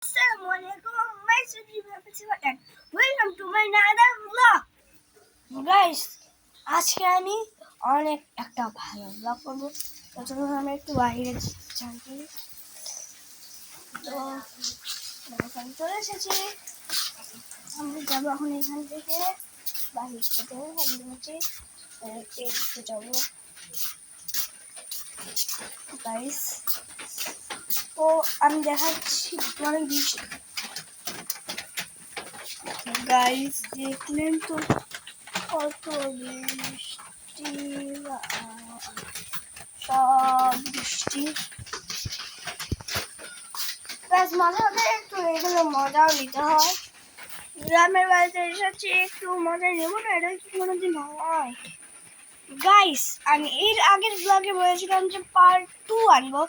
Assalamualaikum, my subscribers and welcome to my another vlog. Guys, আজকে আমি অনেক একটা ভালো vlog করব। প্রথমে আমরা একটু বাইরে যাচ্ছি। তো এখন চলে এসেছি। আমরা যাবো এখন এখান থেকে বাইরে থেকে একটু যাবো। গাইস, তো আমি দেখাচ্ছি অনেক বৃষ্টি। গাইস দেখলেন তো কত বৃষ্টি, সব বৃষ্টি। গাইস মাঝে মাঝে একটু এগুলো মজাও নিতে হয়। গ্রামের বাড়িতে এসেছি, একটু মজা নেবো না, এটা কি কোনোদিন হয়? গাইস আমি এর আগের ব্লগে বলেছিলাম যে পার্ট 2 আনবো,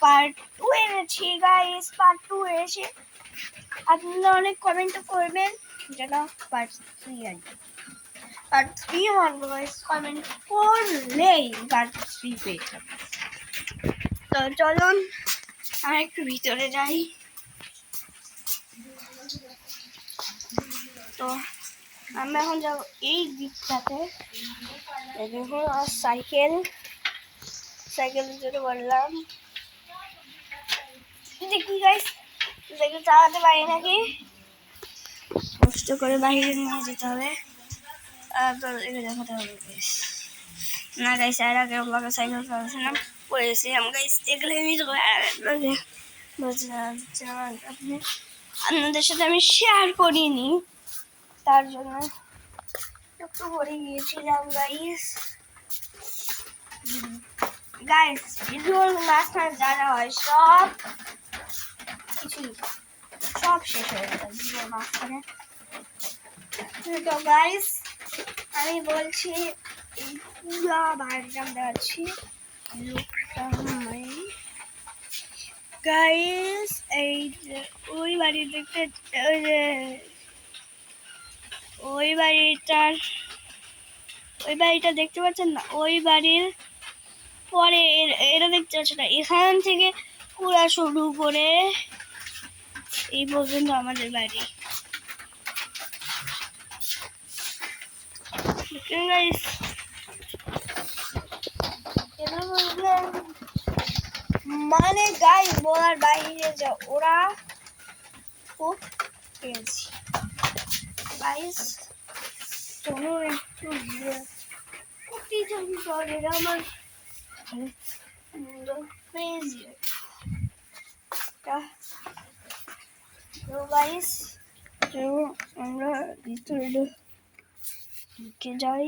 পার্ট 2 এনেছি। গাইস পার্ট 2 এসে আপনারা অনেক কমেন্ট করবেন যেন পার্ট 3 আনবো। পার্ট 3 আনবো গাইস, কমেন্ট করলেই পার্ট 3 পেয়ে যাবে। তো চলুন আমরা একটু ভিতরে যাই। তো আমরা এখন যাবো এই দিকটাতে। দেখুন আর সাইকেলের জন্য বললাম দেখি গাইস সাইকেল চালাতে পারি নাকি, কষ্ট করে বাইরে নিয়ে যেতে হবে। তো এগুলো দেখাতে হবে গাইস। না গাইস আর আগে ব্লগে সাইকেল চালাচ্ছিলাম, পড়েছিলাম গাইস, দেখলে আপনি আপনাদের সাথে আমি শেয়ার করিনি, তার জন্য একটু পরে গিয়েছিলাম গাইস। গাইস ভিডিওর মাঝখানে যা যা হয় সব কিছু সব শেষ হয়ে গেল ভিডিওর মাঝখানে। তো গাইস আমি বলছি এই পুরা বাড়িটা দেখাচ্ছি লোকটা গাইস। এই যে ওই বাড়ি দেখতে, ওই যে ওই বাড়িটা দেখতে পাচ্ছেন না, ওই বাড়ির পরে এটা দেখতে পাচ্ছেন না, এখান থেকে পুরা শুরু করে এই পর্যন্ত আমাদের বাড়ি। মানে গাইস বলার বাইরে যা ওরা খুব পেয়েছি গাইস। চলুন একটু আমার ক্রেজি গাইস। আমরা ভিতরে ঢুকে যাই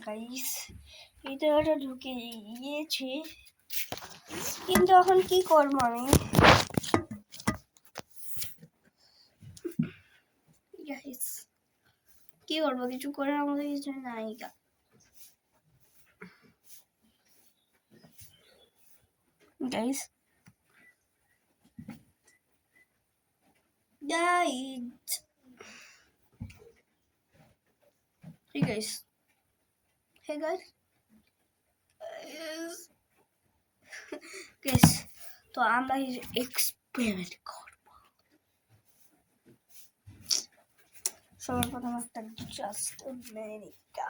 গাইস। ভিতরে ঢুকে গিয়েছি, কিন্তু এখন কি করবো আমি গাইস, কি করবো, কিছু করে আমাদের কিছু নাই guys. Hey guys. Hey guys. Guys, তো আমরা এক্সপেরিমেন্ট করব। সবার প্রথম একটা জাস্ট আমেরিকা।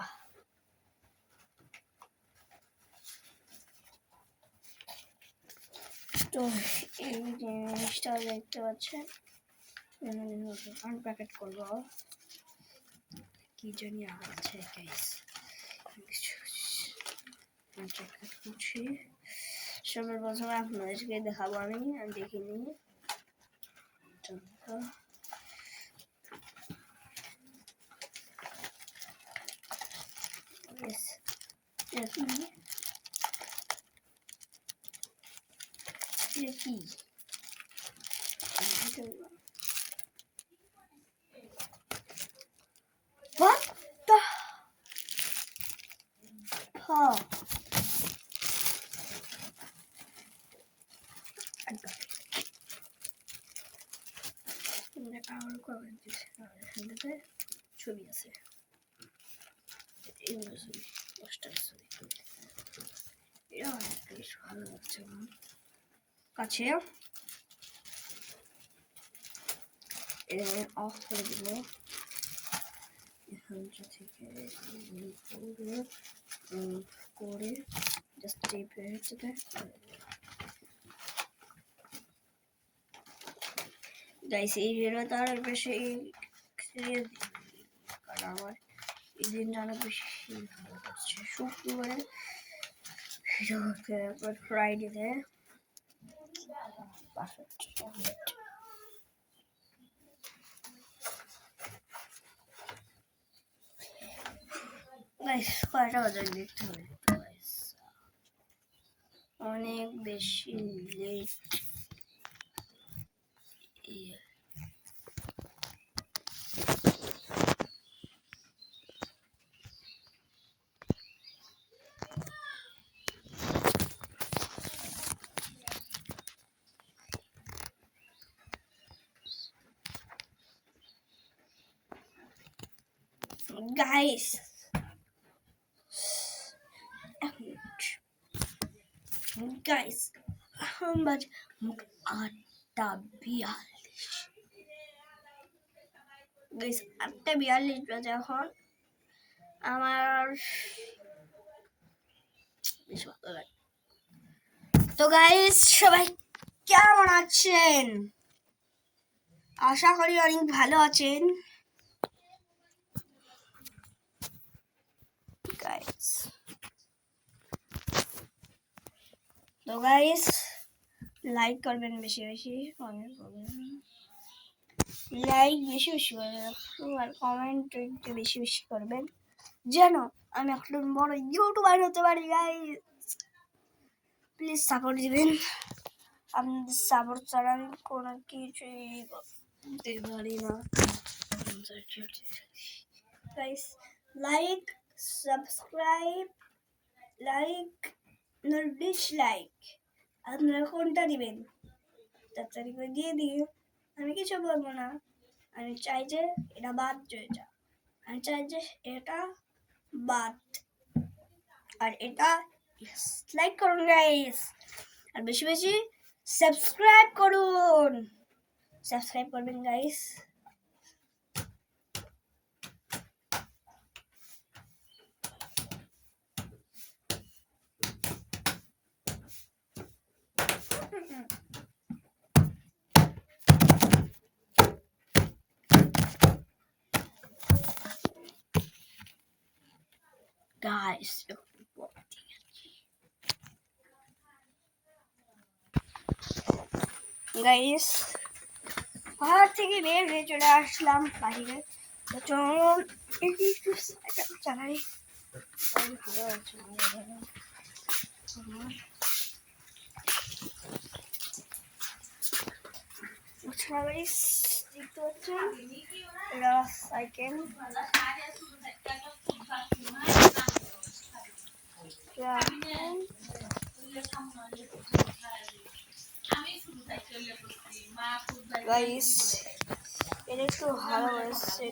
তো এই জিনিসটা দেখতে পাচ্ছেন, আনপ্যাকেট করবো, কি জানি আছে গাইস, আনপ্যাকেট করছি। সবার প্রথমে আপনাদেরকে দেখাবো, আমি দেখিনি। কি What the hell? I got it. আমার কমেন্ট দিচ্ছে ছবি আছে, এগুলো ছবি 10টা ছবি, এটা অনেক বেশ ভালো লাগছে আমার কাছে। অফ করে দিব এখানটা থেকে করে জাস্ট টেপে হচ্ছে গাইস এই ভিডিও তার বেশি সিরিয়াস কারণ আমার এই দিনটা অনেক বেশি ভালো লাগছে শুক্রবারে ভিডিও করতে তারপর ফ্রাইডেতে গাইস কয়টা বাজে দেখতে হবে গাইস অনেক বেশি লেট guys guys এখন বাজে 8:42 গাইস 8:42 বাজে এখন আমার বেশ ভালো লাগে তো গাইস সবাই কেমন আছেন আশা করি অনেক ভালো আছেন গাইস তো গাইস লাইক করবেন বেশি বেশি কমেন্ট করবেন লাইক বেশি বেশি করবেন আর কমেন্ট একটু বেশি বেশি করবেন যেন আমি একটা বড় ইউটিউবার হতে পারি গাইস প্লিজ সাপোর্ট দিবেন আপনাদের সাপোর্ট ছাড়া আমি কোনো কিছুই করতে পারি না guys like subscribe like dislike আপনারা কোনটা দিবেন তাড়াতাড়ি করে দিয়ে দিন আমি কিছু বলবো না আমি চাই যে এটা বাদ হয়ে যাক আমি চাই যে এটা বাদ আর এটা লাইক করুন গাইস আর বেশি বেশি সাবস্ক্রাইব করবেন গাইস guys গাইস ঘর থেকে বের হয়ে চলে আসলাম বাইরে তো চলুন একটু চালাই ভালো আছে গাইস দেখতে পাচ্ছেন এটা সাইকেল গাইস এটা একটু ভালো হয়েছে